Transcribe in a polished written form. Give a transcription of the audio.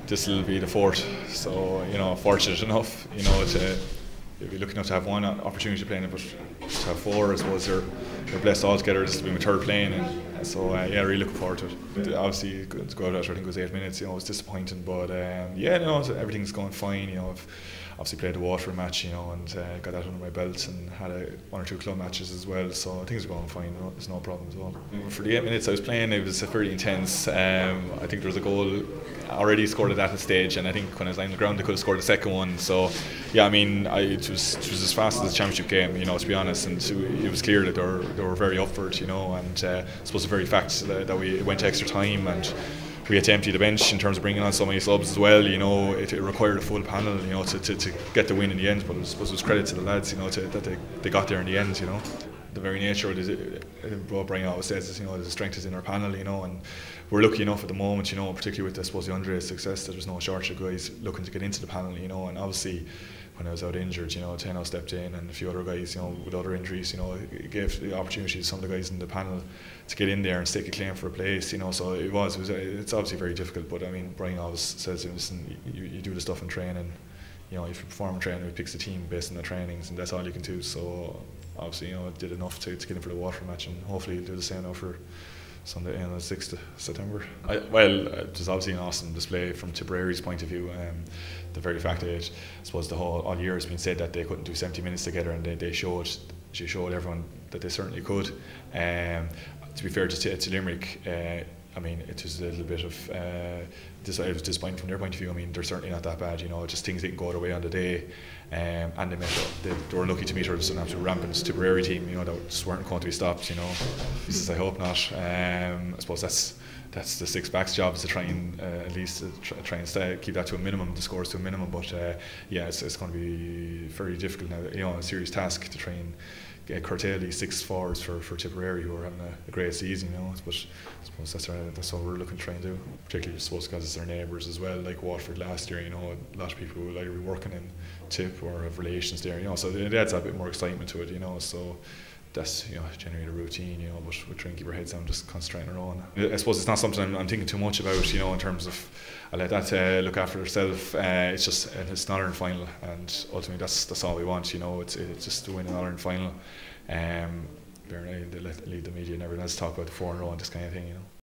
This will be the fourth, so fortunate enough, to be lucky enough to have one opportunity playing it, but to have four, I suppose you're blessed altogether. This will be my third playing, and so really looking forward to it. Obviously, to go out after I think it was 8 minutes, it was disappointing, but everything's going fine. I've obviously played the Waterford match, and got that under my belt, and had one or two club matches as well, so things are going fine. There's no problems at all. For the 8 minutes I was playing, it was fairly intense. I think there was a goal already scored at that stage, and I think when I was lying on the ground they could have scored the second one. So it was as fast as a championship game, to be honest, and it was clear that they were very up for it, and I suppose the very fact that we went to extra time and we had to empty the bench in terms of bringing on so many subs as well. It required a full panel, to get the win in the end. But I suppose it was credit to the lads, that they got there in the end. The very nature of it, what Brian always says is, the strength is in our panel, and we're lucky enough at the moment, particularly with, I suppose, the Andre's success, that there's no shortage of guys looking to get into the panel, and obviously when I was out injured, Tenno stepped in, and a few other guys, with other injuries, it gave the opportunity to some of the guys in the panel to get in there and stake a claim for a place, so it's obviously very difficult, but I mean, Brian always says, listen, you do the stuff in training, if you perform in training, it picks the team based on the trainings, and that's all you can do. So obviously, I did enough to get in for the Waterford match, and hopefully do the same now for Sunday, the 6th of September. It was obviously an awesome display from Tipperary's point of view. The very fact that I suppose all year has been said that they couldn't do 70 minutes together, and they showed everyone that they certainly could. To be fair to Limerick, it was a little bit of it was disappointing from their point of view. They're certainly not that bad, just things didn't go their way on the day, and they were lucky to meet an absolute rampant Tipperary team, that just weren't going to be stopped. I hope not. I suppose that's the six backs' job, is to try and at least try and keep that to a minimum, the scores to a minimum. But it's going to be very difficult now. A serious task to try and curtail these six forwards for Tipperary, who are having a great season. But I suppose that's what we're looking to try and do. Particularly, I suppose, because it's their neighbours as well, like Waterford last year. A lot of people will either be working in Tip or have relations there. So it adds a bit more excitement to it. So that's generally the routine, but we're trying to keep our heads down, just concentrating on our own. I suppose it's not something I'm thinking too much about, in terms of I let that look after itself. It's an All-Ireland final, and ultimately that's all we want. It's just to win an All-Ireland final. They lead the media and everyone else talk about the 4 in a row and this kind of thing.